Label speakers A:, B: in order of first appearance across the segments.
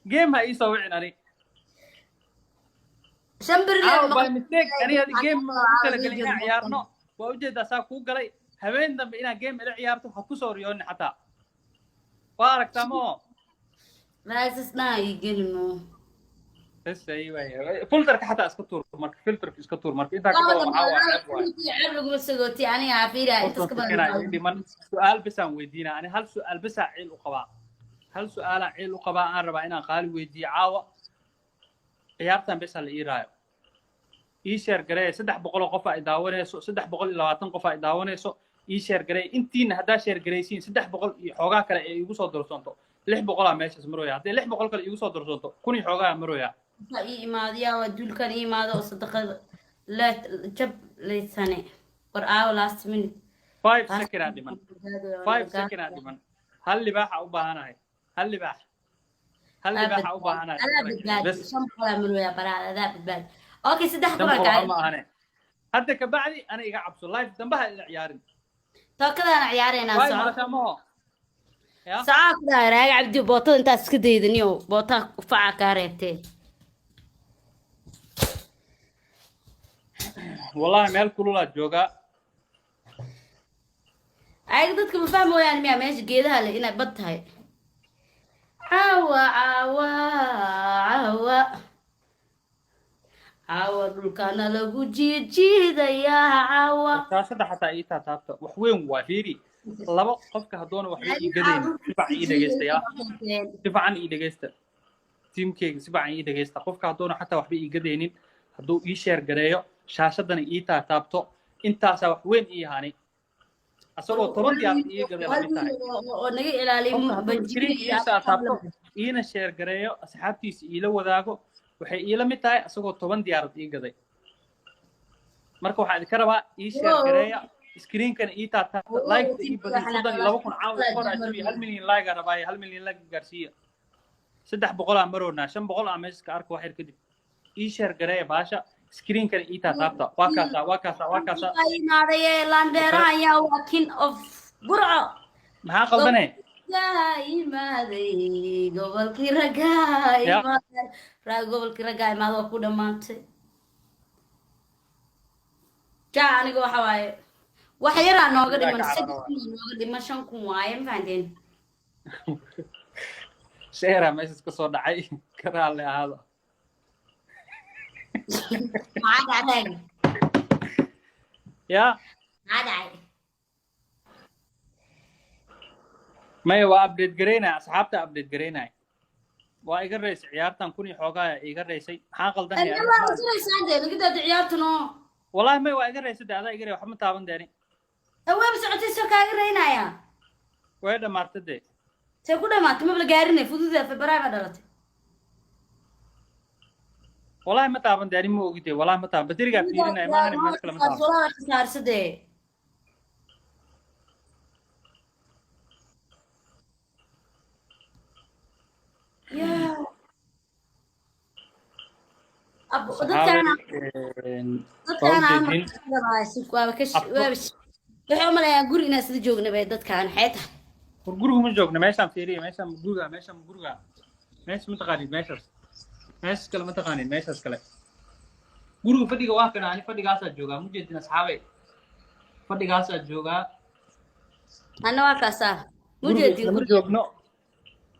A: جيم هاي يسوي عني
B: شمبر
A: عاو
B: لي
A: باي مستيك أنا هذه جيم كلا قلنا عيارنا وأوجد أساكو قلي هبين دم إنا جيم إلى عيارته حكوسو ريون حتى بارك تامو
B: ما اسسنا يقلمو
A: بس أيوة فلترك حتى اسكتور مارك فلترك اسكتور مارك إنت
B: لا
A: كبر
B: ما
A: عاو عيب واي
B: عبلك مسقوتي أنا عفيرة أنت
A: فرصة
B: سكبر
A: سكينة عندي من سؤال بس عن ويدينا أنا هل سؤال بس عيل وقبا هل سؤال عيل وقبا أنا ربعنا قال ويدي عاو عيارتن بس على إيرايو إيشير جري سدح بقول قفا إداونة سدح بقول لواتن قفا إداونة إيشير جري إنتين هذا شير جريسين سدح بقول حوجا كلا يوصل درسونتو لح بقول ماشي اسمرويا هذا لح بقول كلا يوصل درسونتو كوني حوجا مرويا
B: إيماديا ودول كان إيمادا وصدق لا جب لسنة قرآن لاست من
A: 5 سكند عندي من 5 سكند عندي من هل لباح أو بهانا هل لباح أو بهانا
B: أنا بدبادي
A: بس
B: شم قلا ملو يا برا هذا بدبادي أوكي سدح
A: دم
B: قرآن
A: قول
B: قاعد
A: عما أنا حتى كبعدي أنا إيجا عبس لايف دمبها العيارين
B: تو كذا أنا عيارين
A: واي
B: أنا
A: ما شامو يا
B: ساعة كذا راجع عبدي بوطة أنت سكدي دنيو بوطة فعا كاريتي
A: والله مال كلها جوجا
B: أي dadka ma fahmo yani miya meesha geedaha leh inay bad tahay caawa dhulkana lagu jiijiidayaa caawa
A: شاشة حتى إيتا تابتا وحوين وافيري لبا قفك هدونا وحبي إيقادين سبع إيدا جيستا يا سبع عن إيدا جيستا تيم كيك سبع عن إيدا جيستا قفك هدونا حتى وحبي إيقادين هدو إيشير قريو شاشة دانا إيتا تابتو إنتا سا وحوين إيهاني أصابو طبان ديار إيقادين لمتاهي
B: oo naga ilaaliyo
A: قفك هدو
B: banjiga
A: إسكرين
B: iyo
A: إيسا تابتو إينا شير قريو أصحابتيس إيلا وداغو وحي إيلا متاهي أصابو طبان ديار إيقادين marka waxa idin ka rabaa ii share gareeya screen-kan ii taabta like ii badin sodan iyo 2 kun caawa kor ajibi 1 milyan like rabaa 1 milyan like gaarsiiya 300 aan maroona 500 aan meesha ka arko wax yar kadib ii share gareeya baasha screen-kan ii taabta waa kaasa
B: imaadaye landheeraha ayaa waa king of burco
A: maxaa qaldanay
B: imaaday gobolkii raggaa imaaday gobolkii raggaa imaada waa ku dhammaantay jaa aniga waxa waaye wax yaraa nooga dhiman 5 kun waaye ma fahanteen
A: sheera meesha ka soo dhacay karaale ahaado
B: maxaa dhacay
A: ya
B: maxaa dhacay
A: maya waa update gareynaya asxaabta update gareynaya waa iga raysay ciyaartan kun iyo xoogaa iga raysay maxaa qaldanaya والله ما يواجه رئيس الدعاء يقرأ وحمد طابن داري.
B: أوه بس عطيه سكاي رينا يا.
A: وين ما تدي؟
B: تقول ما تم بلقارني فوزي في براي بدرت.
A: والله ما طابن داري مو قلتي والله ما طابن بترجع فينا ما هني ما نتكلم طابن.
B: والله خسار سدي. يا. أبو ضدنا waxay u maleeyaan guri inaan sida joogna bay dadkaan xeeta
A: guriga ma joogna meeshaan fiiriye meeshaan guriga meesha ma taqaanid meeshaas kale ma taqaanid meeshaas kale guriga fadhiga waa kana ani fadhigaasaa joogaa ma jeedin asxaabay fadhigaasaa joogaa
B: anna waa kaasaa ma jeedin
A: ma joogno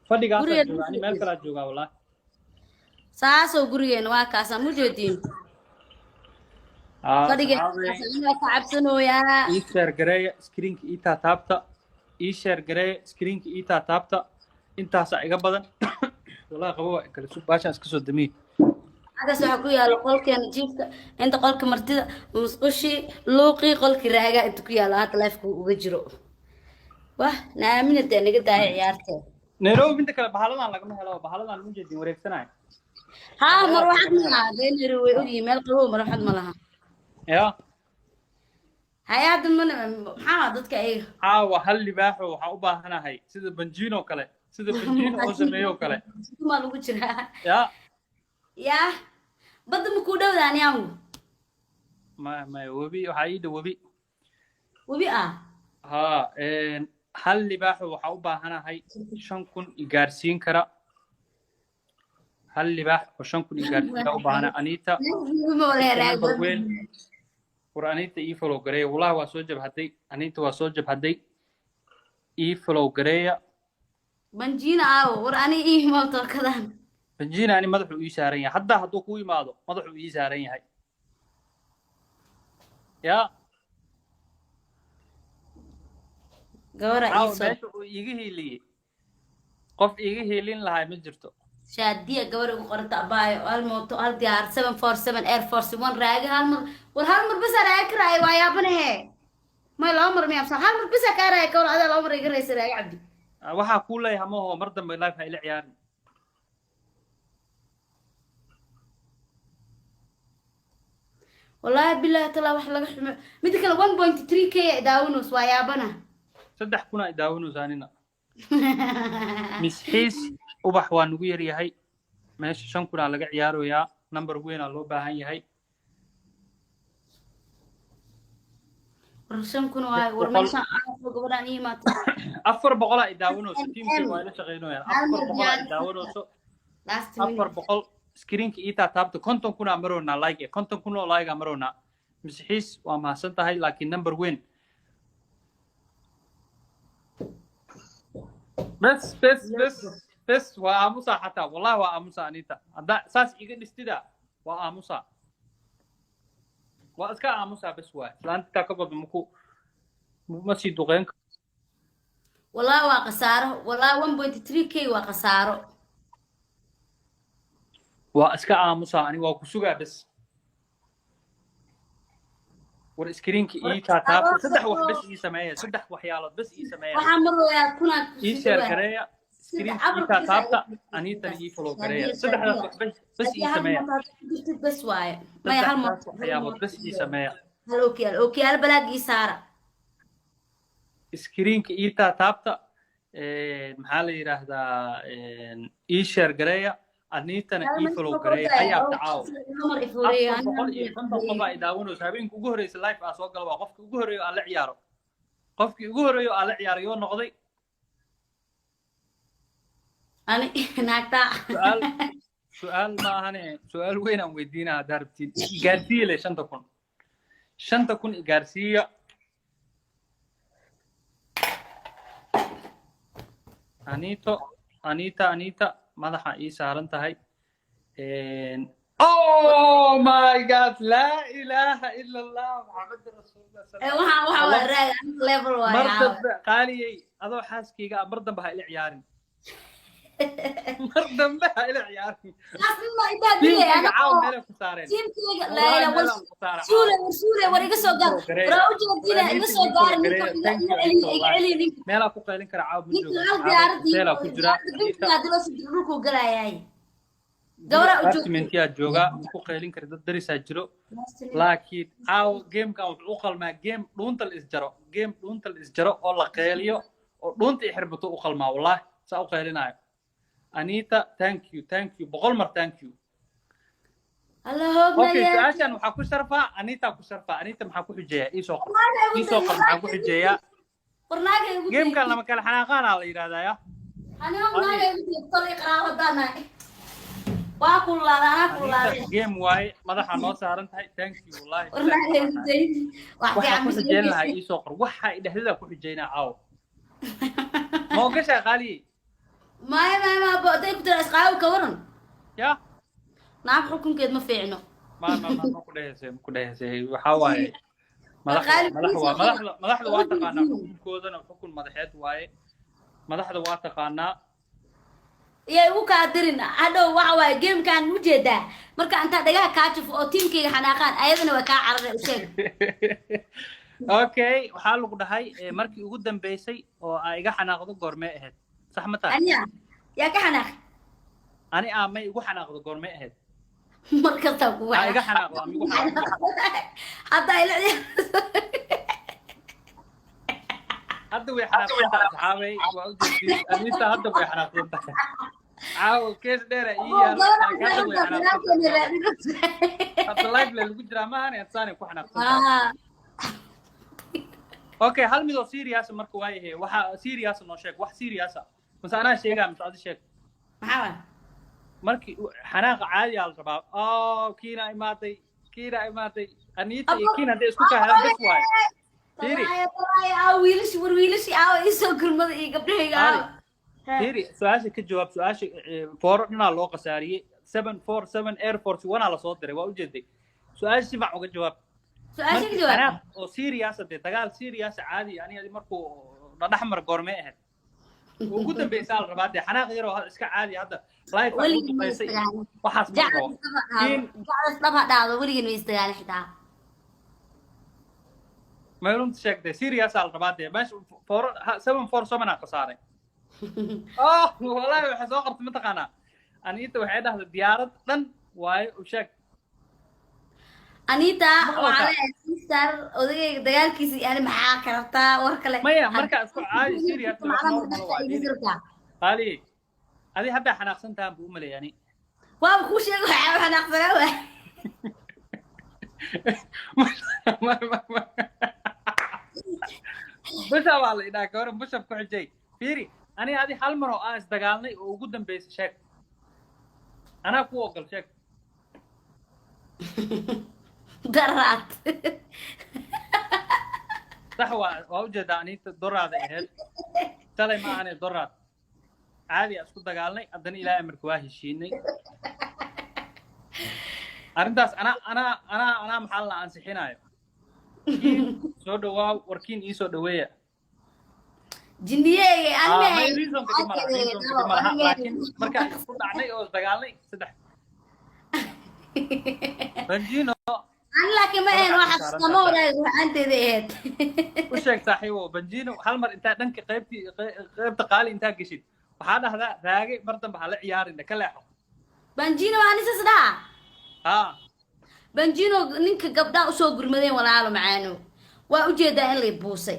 A: fadhigaasaa joogaa ani meel kalaa joogaa wallahi
B: saasoo gurigeena waa kaasaa ma jeedin
A: ii sheer gareeya screenka ii taataabta ii sheer gareeya screenka ii taataabta intaasaa iga badan wallahi qabo waa kala sub baashaan iska soo damiye
B: xaggaas waxaa ku yaala qolkeena jiifka inta qolka martida musqushii luuqii qolkii raagaa inta ku yaala hadda lifeka uga jiro wah naaminadee naga daaya ciyaartee
A: nairobi inta kale bahaladan lagama helo bahaladan ma jeedin wareegsanayo
B: haa marwaxad malaha beenari way ogyihiin meel qabow marwaxad ma laha
A: يا
B: هيا من محمد ضدك ايه
A: هل libaaxo waxa u baahanahay sida banjino kale sida banjino oo sameeyo kale
B: ma lagu jiraa
A: ya
B: bad ma ku dhawdaan yaa
A: ma wabi waxa ii dhawabi
B: wabi
A: hal libaaxo waxa u baahanahay 5 kun gaarsiin kara hal libaax oo 5 kun gaarsiiya u baahna Anita
B: ma wala
A: number
B: raago
A: weyn war Anita ii follow gareeya wallahi waa soo jabhaday Anita waa soo jabhaday ii follow gareeya
B: banjiina aaw war ani ii moolto kadaan
A: banjiina ani madaxu ii saaran yahay hadda hadduu ku imaado madaxu ii saaran yahay ya
B: gawara iiso
A: meesha uu iiga hiiliyey qof iiga hiilin lahaa ma jirto
B: shaadiya gawara ugu qoranta abaayo hal mooto hal diyaar 747 Air Force 1 raagi hal mar war hal mar bas raagi karaay waa yaabanahe ma loo mar miyaa hal mar bas ka raagi kawal adaa loo mar iga reysay raagi cabdi
A: waxaa ku leeyahay ma oo mar dambe live ha ila ciyaarin
B: والله بالله تلا wax laga xumo mid kale 1.3k daawanus waa yaabana
A: 3 kuna daawanus anina misxiis ubax waa nugu yar yahay meesha 5 kuna laga ciyaarayaa number weyn loo baahan yahay
B: warsan kuna war meesha gabadhan ii maata
A: 400 ay daawanus teamkii waa la shaqeynayaan 400 ay daawanus 400 screenka ita taabta konton kuna marona like konton kuna like marona misxiis waa mahadsan tahay laakiin number weyn bes waa aamusa xataa wallahi waa aamusa Anita hadda saas iga dhistida waa aamusa waa iska aamusa bes waa laanta ka bad ma sii duqeen
B: wallahi waa qasaaro wallahi 1.3k waa qasaaro
A: waa iska aamusa ani waa ku sugaa bes war screenki ii taabta saddex wax bes ii sameeya saddex waxyaalood bes ii sameeya
B: waxa marwaya kuna
A: ii share gareeya screenki ii taabta Anita ii follow gareeya saddexdaas wax bes ii sameeya
B: bes waaye ma hal mar
A: waxyaalood bes ii sameeya
B: hal okay hal balaag ii saara
A: screenki ii taabta maxaa la yiraahdaa ii share gareeya Anita ii follow gareeya ayaa tacaaw qof ay daawanayso habeenkii ugu horeysay live ah soo galay waa qofkii ugu horeeyay aan la ciyaaro qofkii ugu horeeyay aan la ciyaarayo noqday
B: ani naagta
A: su'aal ma ahane su'aal weyn aan weydiinaa darabtiin gaarsiiye le 5 kun gaarsiiya Anita madaxa ii saaran tahay oh my god la ilaha illa allah muhammad rasuulullah
B: waxa level waa
A: marda qaaliyay adoo xaaskeyga mar dambe ha ila ciyaarin mar dambe ha ila ciyaarin
B: asma idaa dilay ana
A: meel ku saareen
B: teamkeyga la ila suule war iga soo gaar war u jeedina iga soo gaar ninka
A: meel ku qeylin kara caawin
B: ninka
A: ku jira
B: dhulku galaayay gawra u
A: joogtimintiya jooga ku qeylin kara dad darisa jiro laakiin caaw gamekan wuxuu u qalmaa game dhuunta la isjaro oo la qeyliyo oo dhuunta xirbato u qalmaa wallahi saa u qeylinayo Anita thank you boqol mar thank you
B: الله
A: اوكي عشان waxaa ku sharfaa Anita maxaa ku xijeeyaa ii soo maxaa ku xijeeyaa
B: qornaaga ugu
A: gamekan lama kala xanaaqaan la yiraahdaa
B: ani qornaaga ugu tolay qaraabadana waa kulaa
A: game way madaxa noo saaran tahay thank you wallahi
B: qornaaga ugu day wax
A: fiican ku xijeenahay ii soo qor waxa ay dhahdada ku xijeynaa caaw ma gashay qaali
B: ما بقدر كنت اسقاو كورن
A: يا
B: نعم حكمkeed ma fiicno
A: ما ku dhaysay waxa waaye madaxda waa taqaanaa xukunkoodana xukun madaxeed waaye madaxda waa taqaanaa
B: iyay u ka dirin hadhow waxa waaye gamekan u jeedaa marka inta dhagaha ka jif oo teamkeyga xanaaqaan ayadana waa ka carray u sheeg
A: okay waxa lagu dhahay markii ugu dambeysay oo ay iga xanaaqdo goormee ahayd صح متى
B: يا كحناق
A: أنا ما يقول حناق ذكر ما أهد
B: مركز تقوى
A: يقول حناق
B: حتى إلى
A: هذا ويا حناق صحابي أنت هذا ويا حناق عاو كيس دير إيه هذا ويا حناق هذا لايف للجدرة ما أنا إنسان يكون حناق أوكي هل ميدو سيرياس مركو وايه وح سيرياس نو شيك وح سيرياسا بس أنا شيء قام تعرض شيء
B: محاول
A: markii xanaaqa caadi aa la rabaa kiina imaaday aniita iyo kiina hadday isku kahalaan bes waayo fiiri
B: wiilishi isoo gurmada iyo gabdhahayga
A: fiiri su-aasha ka jawaab su-aasha fooro dhanaa loo qasaariyey 747 air force 1 aa lasoo diray waa ujeeday su-aasha si fiican uga jawaab
B: su-aasha ka jawaab
A: xanaaq oo serious dee dagaal serious caadi aniga markuu dhexmar goormee ahayd ugu dambaysaa la rabaa dee xanaaq yaroo iska caadi hadda life ugu dambaysay waxaas ma rabo
B: jacdas dhab ha dhacdo weligeed ma istagaali xitaa
A: ما يلوم تشكده سيرياس على الرباط ماشي فور 747 aa qasaaray والله waxa soo qabtay mataqaana aniita waxay dhahday diyaarad dhan waayo u sheeg
B: aniita waxa sister odagayga dagaalkiisa yani maxaa ka rabtaa war kale
A: maya marka isku caadi serious qali adi hadda xanaaqsantaan buu maleeyani
B: waa ku sheeg waxa xanaaqsanaa waa
A: بشا والله إذا كورن بشا بكل شيء فيري أنا هذه حال مرة استقالني وجودن بيس شك أنا فوق شك
B: درات
A: صح وأوجد أني درات إهل تلاقي ما أنا درات عادي أسكت استقالني أدني إلى أمر كواهي شيني أرنداس أنا محل أنسحينايو soo dhawaa warkiin ii soo dhaweeya
B: jindiye
A: laakiin markaan isku dhacnay oo dagaalnay saddex banjino
B: laakiin ma ahayn waxa sama walaal waxaanteeda ahayd
A: u sheeg saaxiibo banjino hal mar intaa dhanka qaybta qaali intaa gashid waxaa dhahdaa raage mar dambe ha la ciyaarin ka leexo
B: banjino waa anisas dhaa banjino ninka gabdhaha usoo gurmadeen walaalo macaano waa ujeedaa in lay buusay